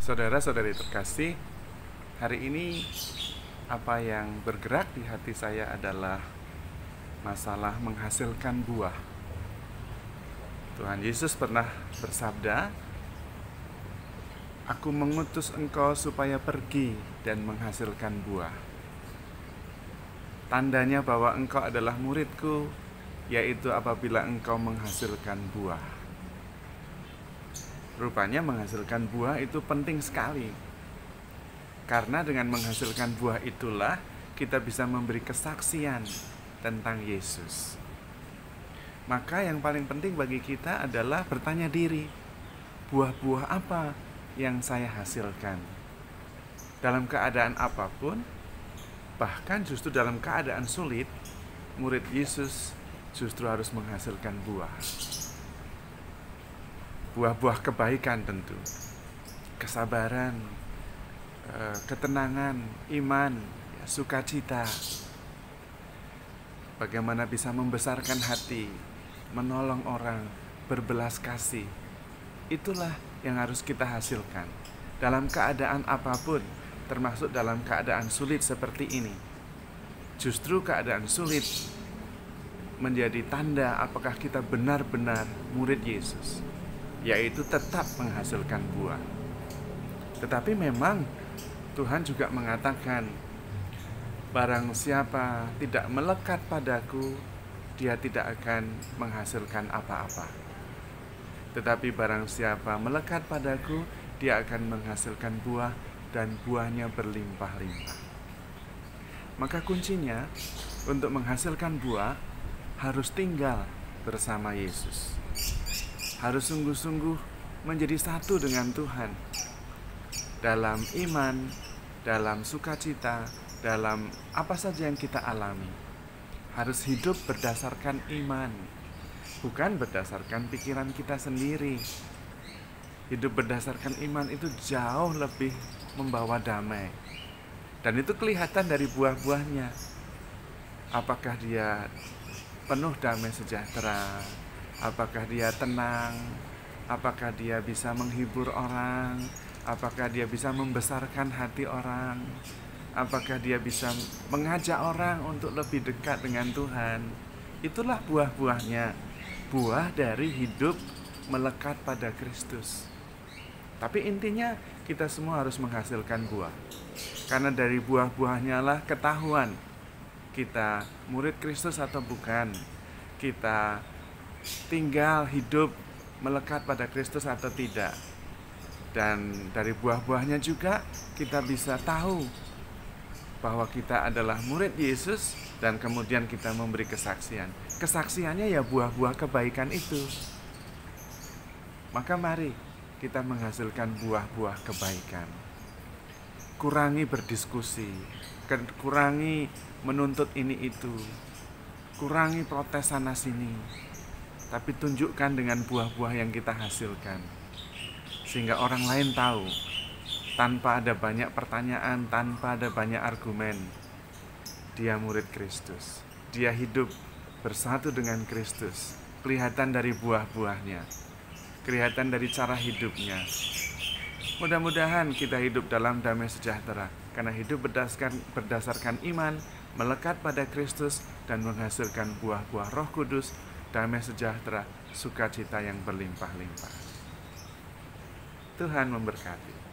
Saudara-saudari terkasih, hari ini apa yang bergerak di hati saya adalah masalah menghasilkan buah. Tuhan Yesus pernah bersabda, "Aku mengutus engkau supaya pergi dan menghasilkan buah." Tandanya bahwa engkau adalah muridku, yaitu apabila engkau menghasilkan buah. Rupanya menghasilkan buah itu penting sekali. Karena dengan menghasilkan buah itulah kita bisa memberi kesaksian tentang Yesus. Maka yang paling penting bagi kita adalah bertanya diri, buah-buah apa yang saya hasilkan? Dalam keadaan apapun, bahkan justru dalam keadaan sulit, murid Yesus justru harus menghasilkan buah. Buah-buah kebaikan tentu, kesabaran, ketenangan, iman, sukacita. Bagaimana bisa membesarkan hati, menolong orang, berbelas kasih. Itulah yang harus kita hasilkan dalam keadaan apapun, termasuk dalam keadaan sulit seperti ini. Justru keadaan sulit menjadi tanda apakah kita benar-benar murid Yesus, yaitu tetap menghasilkan buah. Tetapi memang Tuhan juga mengatakan, barang siapa tidak melekat padaku, dia tidak akan menghasilkan apa-apa. Tetapi barang siapa melekat padaku, dia akan menghasilkan buah dan buahnya berlimpah-limpah. Maka kuncinya untuk menghasilkan buah harus tinggal bersama Yesus. Harus sungguh-sungguh menjadi satu dengan Tuhan dalam iman, dalam sukacita, dalam apa saja yang kita alami. Harus hidup berdasarkan iman, bukan berdasarkan pikiran kita sendiri. Hidup berdasarkan iman itu jauh lebih membawa damai. Dan itu kelihatan dari buah-buahnya. Apakah dia penuh damai sejahtera? Apakah dia tenang? Apakah dia bisa menghibur orang? Apakah dia bisa membesarkan hati orang? Apakah dia bisa mengajak orang untuk lebih dekat dengan Tuhan? Itulah buah-buahnya. Buah dari hidup melekat pada Kristus. Tapi intinya kita semua harus menghasilkan buah. Karena dari buah-buahnya lah ketahuan kita murid Kristus atau bukan. Kita tinggal hidup melekat pada Kristus atau tidak. Dan dari buah-buahnya juga kita bisa tahu bahwa kita adalah murid Yesus, dan kemudian kita memberi kesaksian. Kesaksiannya ya buah-buah kebaikan itu. Maka mari kita menghasilkan buah-buah kebaikan. Kurangi berdiskusi, kurangi menuntut ini itu, kurangi protes sana sini, tapi tunjukkan dengan buah-buah yang kita hasilkan, sehingga orang lain tahu, tanpa ada banyak pertanyaan, tanpa ada banyak argumen, dia murid Kristus, dia hidup bersatu dengan Kristus. Kelihatan dari buah-buahnya, kelihatan dari cara hidupnya. Mudah-mudahan kita hidup dalam damai sejahtera, karena hidup berdasarkan iman, melekat pada Kristus, dan menghasilkan buah-buah Roh Kudus, damai sejahtera, sukacita yang berlimpah-limpah. Tuhan memberkati.